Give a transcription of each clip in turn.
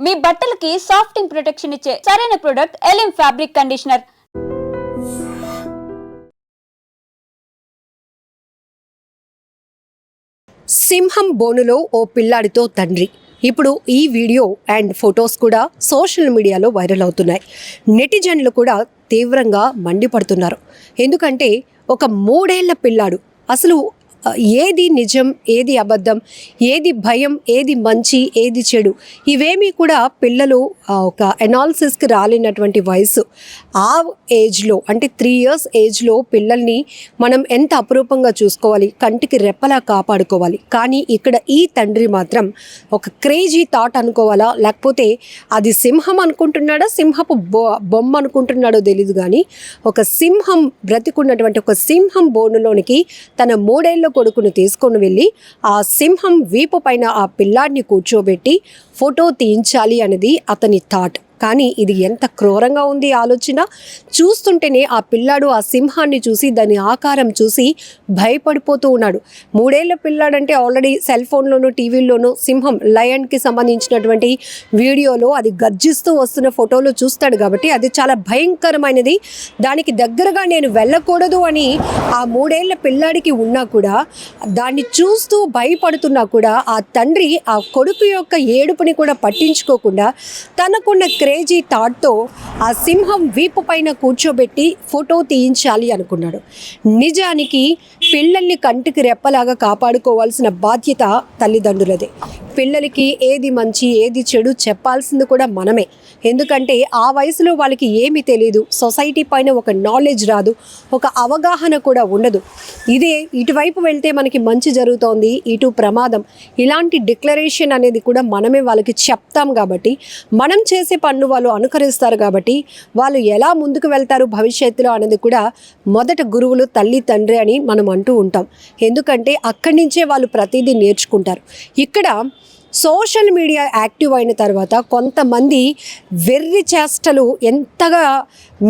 మీ బట్టలకి సాఫ్టింగ్ ప్రొటెక్షన్ ఇచ్చే సరైన ప్రొడక్ట్ ఎలిమ్ ఫ్యాబ్రిక్ కండిషనర్. సింహం బోనులో ఓ పిల్లాడితో తండ్రి. ఇప్పుడు ఈ వీడియో అండ్ ఫొటోస్ కూడా సోషల్ మీడియాలో వైరల్ అవుతున్నాయి. నెటిజన్లు కూడా తీవ్రంగా మండిపడుతున్నారు. ఎందుకంటే ఒక 3 ఏళ్ల పిల్లాడు అసలు ఏది నిజం, ఏది అబద్ధం, ఏది భయం, ఏది మంచి, ఏది చెడు, ఇవేమీ కూడా పిల్లలు ఒక ఎనాలిసిస్కి రాలేనటువంటి వయసు. ఆ ఏజ్లో అంటే 3 years ఏజ్లో పిల్లల్ని మనం ఎంత అపురూపంగా చూసుకోవాలి, కంటికి రెప్పలా కాపాడుకోవాలి. కానీ ఇక్కడ ఈ తండ్రి మాత్రం ఒక క్రేజీ థాట్ అనుకోవాలా, లేకపోతే అది సింహం అనుకుంటున్నాడా, సింహపు బొమ్మ అనుకుంటున్నాడో తెలియదు. కానీ ఒక సింహం బ్రతికున్నటువంటి ఒక సింహం బోనులోనికి తన 3 ఏళ్ల కొడుకును తీసుకొని వెళ్ళి ఆ సింహం వీపు పైన ఆ పిల్లాడిని కూర్చోబెట్టి ఫోటో తీయించాలి అనేది అతని థాట్. కానీ ఇది ఎంత క్రూరంగా ఉంది ఆలోచన. చూస్తుంటేనే ఆ పిల్లాడు ఆ సింహాన్ని చూసి దాని ఆకారం చూసి భయపడిపోతూ ఉన్నాడు. 3 ఏళ్ల పిల్లాడంటే ఆల్రెడీ సెల్ ఫోన్లోనూ టీవీల్లోనూ సింహం లయన్కి సంబంధించినటువంటి వీడియోలో అది గర్జిస్తూ వస్తున్న ఫోటోలు చూస్తాడు కాబట్టి అది చాలా భయంకరమైనది. దానికి దగ్గరగా నేను వెళ్ళకూడదు అని ఆ 3 ఏళ్ల పిల్లాడికి ఉన్నా కూడా, దాన్ని చూస్తూ భయపడుతున్నా కూడా ఆ తండ్రి ఆ కొడుకు యొక్క ఏడుపుని కూడా పట్టించుకోకుండా తనకున్న క్రేజీ థాట్తో ఆ సింహం వీపు పైన కూర్చోబెట్టి ఫోటో తీయించాలి అనుకున్నాడు. నిజానికి పిల్లల్ని కంటికి రెప్పలాగా కాపాడుకోవాల్సిన బాధ్యత తల్లిదండ్రులదే. పిల్లలకి ఏది మంచి, ఏది చెడు చెప్పాల్సింది కూడా మనమే. ఎందుకంటే ఆ వయసులో వాళ్ళకి ఏమీ తెలియదు, సొసైటీ పైన ఒక నాలెడ్జ్ రాదు, ఒక అవగాహన కూడా ఉండదు. ఇదే ఇటువైపు వెళ్తే మనకి మంచి జరుగుతోంది, ఇటు ప్రమాదం, ఇలాంటి డిక్లరేషన్ అనేది కూడా మనమే వాళ్ళకి చెప్తాం. కాబట్టి మనం చేసే పనులు వాళ్ళు అనుకరిస్తారు. కాబట్టి వాళ్ళు ఎలా ముందుకు వెళ్తారు భవిష్యత్తులో అనేది కూడా మొదట గురువులు తల్లి తండ్రి అని మనం అంటూ ఉంటాం. ఎందుకంటే అక్కడి నుంచే వాళ్ళు ప్రతిదీ నేర్చుకుంటారు. ఇక్కడ సోషల్ మీడియా యాక్టివ్ అయిన తర్వాత కొంతమంది వెర్రి చేష్టలు ఎంతగా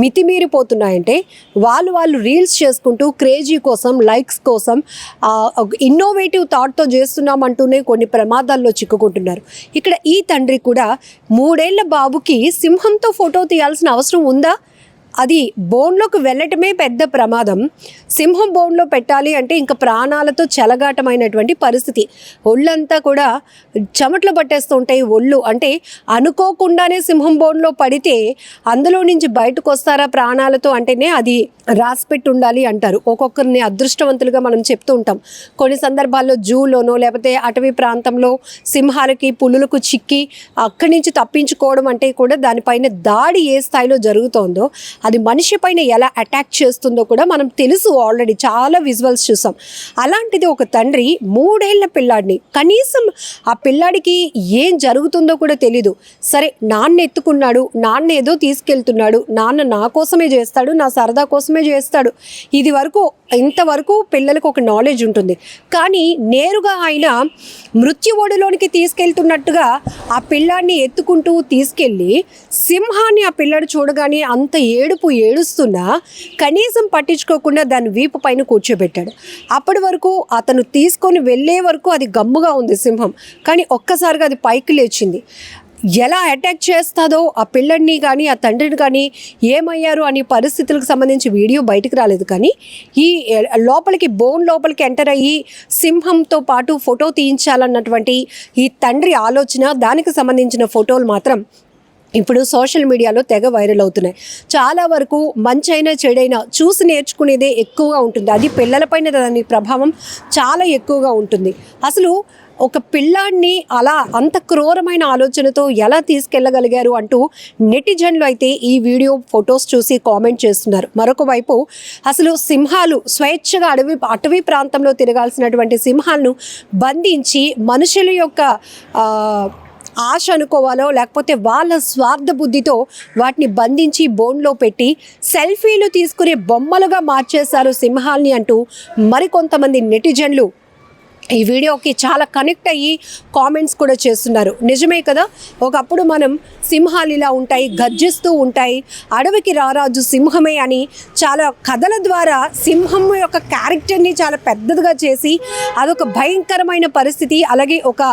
మితిమీరిపోతున్నాయంటే వాళ్ళు రీల్స్ చేసుకుంటూ క్రేజీ కోసం, లైక్స్ కోసం ఇన్నోవేటివ్ థాట్తో చేస్తున్నామంటూనే కొన్ని ప్రమాదాల్లో చిక్కుకుంటున్నారు. ఇక్కడ ఈ తండ్రి కూడా 3 ఏళ్ల బాబుకి సింహంతో ఫోటో తీయాల్సిన అవసరం ఉందా? అది బోన్లోకి వెళ్ళటమే పెద్ద ప్రమాదం. సింహం బోన్లో పెట్టాలి అంటే ఇంకా ప్రాణాలతో చెలగాటమైనటువంటి పరిస్థితి. ఒళ్ళంతా కూడా చెమటలు పట్టేస్తూ ఉంటాయి. ఒళ్ళు అంటే అనుకోకుండానే సింహం బోన్లో పడితే అందులో నుంచి బయటకు వస్తారా ప్రాణాలతో అంటేనే అది రాసిపెట్టి ఉండాలి అంటారు. ఒక్కొక్కరిని అదృష్టవంతులుగా మనం చెప్తూ ఉంటాం. కొన్ని సందర్భాల్లో జూలోనో లేకపోతే అటవీ ప్రాంతంలో సింహాలకి, పులులకు చిక్కి అక్కడి నుంచి తప్పించుకోవడం అంటే కూడా దానిపైన దాడి ఏ స్థాయిలో జరుగుతోందో, అది మనిషి పైన ఎలా అటాక్ చేస్తుందో కూడా మనం తెలుసు. ఆల్రెడీ చాలా విజువల్స్ చూసాం. అలాంటిది ఒక తండ్రి 3 ఏళ్ల పిల్లాడిని, కనీసం ఆ పిల్లాడికి ఏం జరుగుతుందో కూడా తెలీదు. సరే, నాన్న ఎత్తుకున్నాడు, నాన్న ఏదో తీసుకెళ్తున్నాడు, నాన్న నా కోసమే చేస్తాడు, నా సరదా కోసమే చేస్తాడు, ఇది వరకు ఇంతవరకు పిల్లలకు ఒక నాలెడ్జ్ ఉంటుంది. కానీ నేరుగా ఆయన మృత్యు ఒడిలోనికి తీసుకెళ్తున్నట్టుగా ఆ పిల్లాడిని ఎత్తుకుంటూ తీసుకెళ్ళి సింహాన్ని ఆ పిల్లాడు చూడగానే అంత ఏడుస్తున్నా కనీసం పట్టించుకోకుండా దాని వీపు పైన కూర్చోబెట్టాడు. అప్పటి వరకు అతను తీసుకొని వెళ్ళే వరకు అది గమ్ముగా ఉంది సింహం. కానీ ఒక్కసారిగా అది పైకి లేచింది. ఎలా అటాక్ చేస్తుందో ఆ పిల్లడిని కానీ ఆ తండ్రిని కానీ ఏమయ్యారు అనే పరిస్థితులకు సంబంధించి వీడియో బయటకు రాలేదు. కానీ ఈ బోన్ లోపలికి ఎంటర్ అయ్యి సింహంతో పాటు ఫోటో తీయించాలన్నటువంటి ఈ తండ్రి ఆలోచన, దానికి సంబంధించిన ఫోటోలు మాత్రం ఇప్పుడు సోషల్ మీడియాలో తెగ వైరల్ అవుతున్నాయి. చాలా వరకు మంచైనా చెడైనా చూసి నేర్చుకునేదే ఎక్కువగా ఉంటుంది. అది పిల్లలపైన దాని ప్రభావం చాలా ఎక్కువగా ఉంటుంది. అసలు ఒక పిల్లాడిని అలా అంత క్రూరమైన ఆలోచనతో ఎలా తీసుకెళ్ళగలిగారు అంటూ నెటిజన్లు అయితే ఈ వీడియో ఫొటోస్ చూసి కామెంట్ చేస్తున్నారు. మరొక వైపు అసలు సింహాలు స్వేచ్ఛగా అటవీ ప్రాంతంలో తిరగాల్సినటువంటి సింహాలను బంధించి మనుషుల యొక్క ఆశ అనుకోవాలో లేకపోతే వాళ్ళ స్వార్థ బుద్ధితో వాటిని బంధించి బోన్లో పెట్టి సెల్ఫీలు తీసుకునే బొమ్మలుగా మార్చేశారు సింహాల్ని అంటూ మరికొంతమంది నెటిజన్లు ఈ వీడియోకి చాలా కనెక్ట్ అయ్యి కామెంట్స్ కూడా చేస్తున్నారు. నిజమే కదా, ఒకప్పుడు మనం సింహాలు ఇలా ఉంటాయి, గర్జిస్తూ ఉంటాయి, అడవికి రారాజు సింహమే అని చాలా కథల ద్వారా సింహం యొక్క క్యారెక్టర్ని చాలా పెద్దదిగా చేసి అదొక భయంకరమైన పరిస్థితి, అలాగే ఒక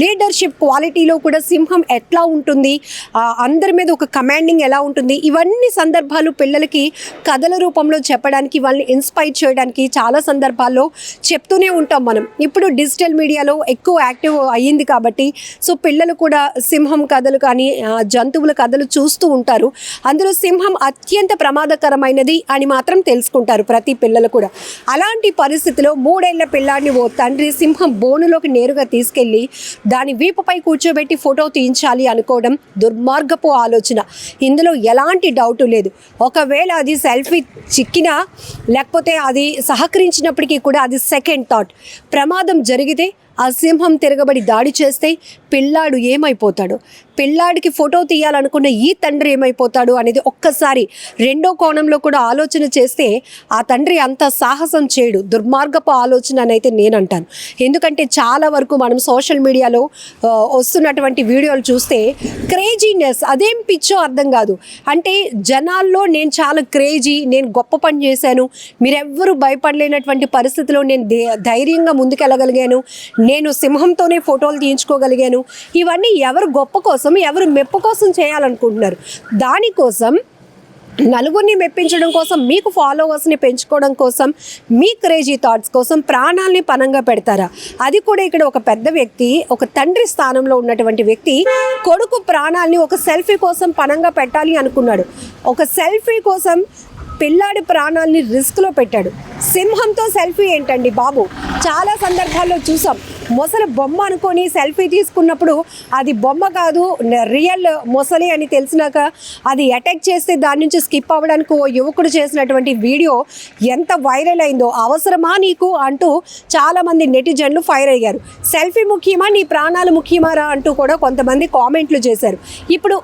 లీడర్షిప్ క్వాలిటీలో కూడా సింహం ఎట్లా ఉంటుంది, అందరి మీద ఒక కమాండింగ్ ఎలా ఉంటుంది, ఇవన్నీ సందర్భాలు పిల్లలకి కథల రూపంలో చెప్పడానికి, వాళ్ళని ఇన్స్పైర్ చేయడానికి చాలా సందర్భాల్లో చెప్తూనే ఉంటాం మనం. ఇప్పుడు డిజిటల్ మీడియాలో ఎక్కువ యాక్టివ్ అయ్యింది కాబట్టి సో పిల్లలు కూడా సింహం కథలు కానీ జంతువుల కథలు చూస్తూ ఉంటారు. అందులో సింహం అత్యంత ప్రమాదకరమైనది అని మాత్రం తెలుసుకుంటారు ప్రతి పిల్లలు కూడా. అలాంటి పరిస్థితిలో 3 ఏళ్ల పిల్లాడిని ఓ తండ్రి సింహం బోనులోకి నేరుగా తీసుకెళ్ళి దాని వీపుపై కూర్చోబెట్టి ఫోటో తీయించాలి అనుకోవడం దుర్మార్గపు ఆలోచన. ఇందులో ఎలాంటి డౌటు లేదు. ఒకవేళ అది సెల్ఫీ చిక్కినా లేకపోతే అది సహకరించినప్పటికీ కూడా అది సెకండ్ థాట్. ప్రమాదం జరిగితే ఆ సింహం తిరగబడి దాడి చేస్తే పిల్లాడు ఏమైపోతాడు, పిల్లాడికి ఫోటో తీయాలనుకున్న ఈ తండ్రి ఏమైపోతాడు అనేది ఒక్కసారి రెండో కోణంలో కూడా ఆలోచన చేస్తే ఆ తండ్రి అంత సాహసం చేయడు. దుర్మార్గపు ఆలోచన అని అయితే నేను అంటాను. ఎందుకంటే చాలా వరకు మనం సోషల్ మీడియాలో వస్తున్నటువంటి వీడియోలు చూస్తే క్రేజీనెస్, అదేం పిచ్చో అర్థం కాదు. అంటే జనాల్లో నేను చాలా క్రేజీ, నేను గొప్ప పని చేశాను, మీరెవ్వరూ భయపడలేనటువంటి పరిస్థితిలో నేను ధైర్యంగా ముందుకెళ్ళగలిగాను, నేను సింహంతోనే ఫోటోలు తీయించుకోగలిగాను, ఇవన్నీ ఎవరు గొప్ప కోసం, ఎవరు మెప్పు కోసం చేయాలనుకుంటున్నారు. దానికోసం నలుగురిని మెప్పించడం కోసం, మీకు ఫాలోవర్స్ని పెంచుకోవడం కోసం, మీ క్రేజీ థాట్స్ కోసం ప్రాణాలని పణంగా పెడతారా? అది కూడా ఇక్కడ ఒక పెద్ద వ్యక్తి, ఒక తండ్రి స్థానంలో ఉన్నటువంటి వ్యక్తి కొడుకు ప్రాణాలని ఒక సెల్ఫీ కోసం పణంగా పెట్టాలి అనుకున్నాడు. ఒక సెల్ఫీ కోసం పిల్లాడి ప్రాణాలని రిస్క్లో పెట్టాడు. సింహంతో సెల్ఫీ ఏంటండి బాబు? చాలా సందర్భాల్లో చూసాం, మొసలి బొమ్మ అనుకొని సెల్ఫీ తీసుకున్నప్పుడు అది బొమ్మ కాదు రియల్ మొసలి అని తెలిసినాక అది అటాక్ చేస్తే దాని నుంచి స్కిప్ అవ్వడానికి ఓ యువకుడు చేసినటువంటి వీడియో ఎంత వైరల్ అయిందో. అవసరమా నీకు అంటూ చాలామంది నెటిజన్లు ఫైర్ అయ్యారు. సెల్ఫీ ముఖ్యమా, నీ ప్రాణాలు ముఖ్యమారా అంటూ కూడా కొంతమంది కామెంట్లు చేశారు. ఇప్పుడు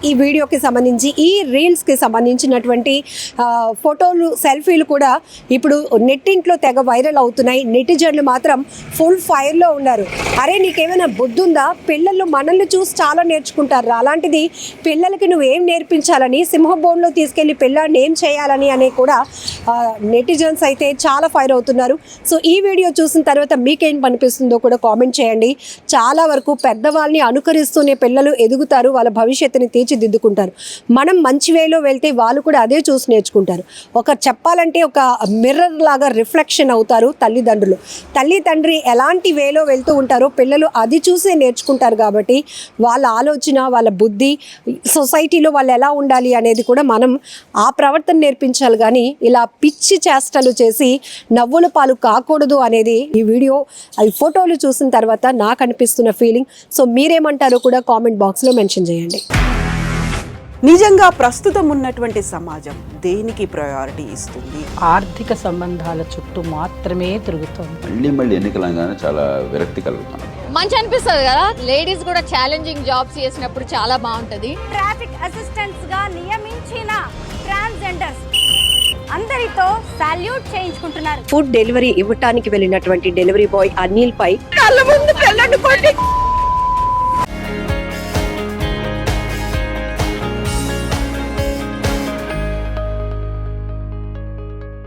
ఈ వీడియోకి సంబంధించి, ఈ రీల్స్కి సంబంధించినటువంటి ఫోటోలు, సెల్ఫీలు కూడా ఇప్పుడు నెట్టింట్లో తెగ వైరల్ అవుతున్నాయి. నెటిజన్లు మాత్రం ఫుల్ ఫైర్లో ఉన్నారు. అరే నీకేమైనా బుద్ధి ఉందా? పిల్లలు మనల్ని చూసి చాలా నేర్చుకుంటారు. అలాంటిది పిల్లలకి నువ్వేం నేర్పించాలని, సింహ బోన్లో తీసుకెళ్ళి పిల్లాడిని ఏం చేయాలని అనే కూడా నెటిజన్స్ అయితే చాలా ఫైర్ అవుతున్నారు. సో ఈ వీడియో చూసిన తర్వాత మీకేం అనిపిస్తుందో కూడా కామెంట్ చేయండి. చాలా వరకు పెద్దవాళ్ళని అనుకరిస్తూనే పిల్లలు ఎదుగుతారు, వాళ్ళ భవిష్యత్తుని తీర్చిదిద్దుకుంటారు. మనం మంచి వేలో వెళ్తే వాళ్ళు కూడా అదే చూసి నేర్చుకుంటారు. చెప్పాలంటే ఒక మిర్రర్ లాగా రిఫ్లెక్షన్ అవుతారు తల్లిదండ్రులు. తల్లి తండ్రి ఎలాంటి వేలో వెళ్తూ ఉంటారో పిల్లలు అది చూసే నేర్చుకుంటారు. కాబట్టి వాళ్ళ ఆలోచన, వాళ్ళ బుద్ధి, సొసైటీలో వాళ్ళు ఎలా ఉండాలి అనేది కూడా మనం ఆ ప్రవర్తన నేర్పించాలి. కానీ ఇలా పిచ్చి చేష్టలు చేసి నవ్వుల పాలు కాకూడదు అనేది ఈ వీడియో, ఈ ఫోటోలు చూసిన తర్వాత నాకు అనిపిస్తున్న ఫీలింగ్. సో మీరేమంటారో కూడా కామెంట్ బాక్స్లో మెన్షన్ చేయండి. నిజంగా ప్రస్తుతం ఉన్నటువంటి సమాజం దేనికి ప్రయారిటీ ఇస్తుంది? ఆర్థిక సంబంధాల చుట్టూ మాత్రమే తిరుగుతుంది. మళ్ళీ ఎన్నికలంగానే చాలా విరక్తి కలుగుతాను. మంచి అనిపిస్తుంది కదా, లేడీస్ కూడా ఛాలెంజింగ్ జాబ్స్ చేసినప్పుడు చాలా బాగుంటది. ట్రాఫిక్ అసిస్టెంట్స్ గా నియమించిన ట్రాన్స్జెండర్స్ అందరితో సాల్యూట్ చేయించుకుంటున్నారు. ఫుడ్ డెలివరీ ఇవ్వటానికి వెళ్ళినటువంటి డెలివరీ బాయ్ అనిల్ పై కళ్ళ ముందు పిల్లని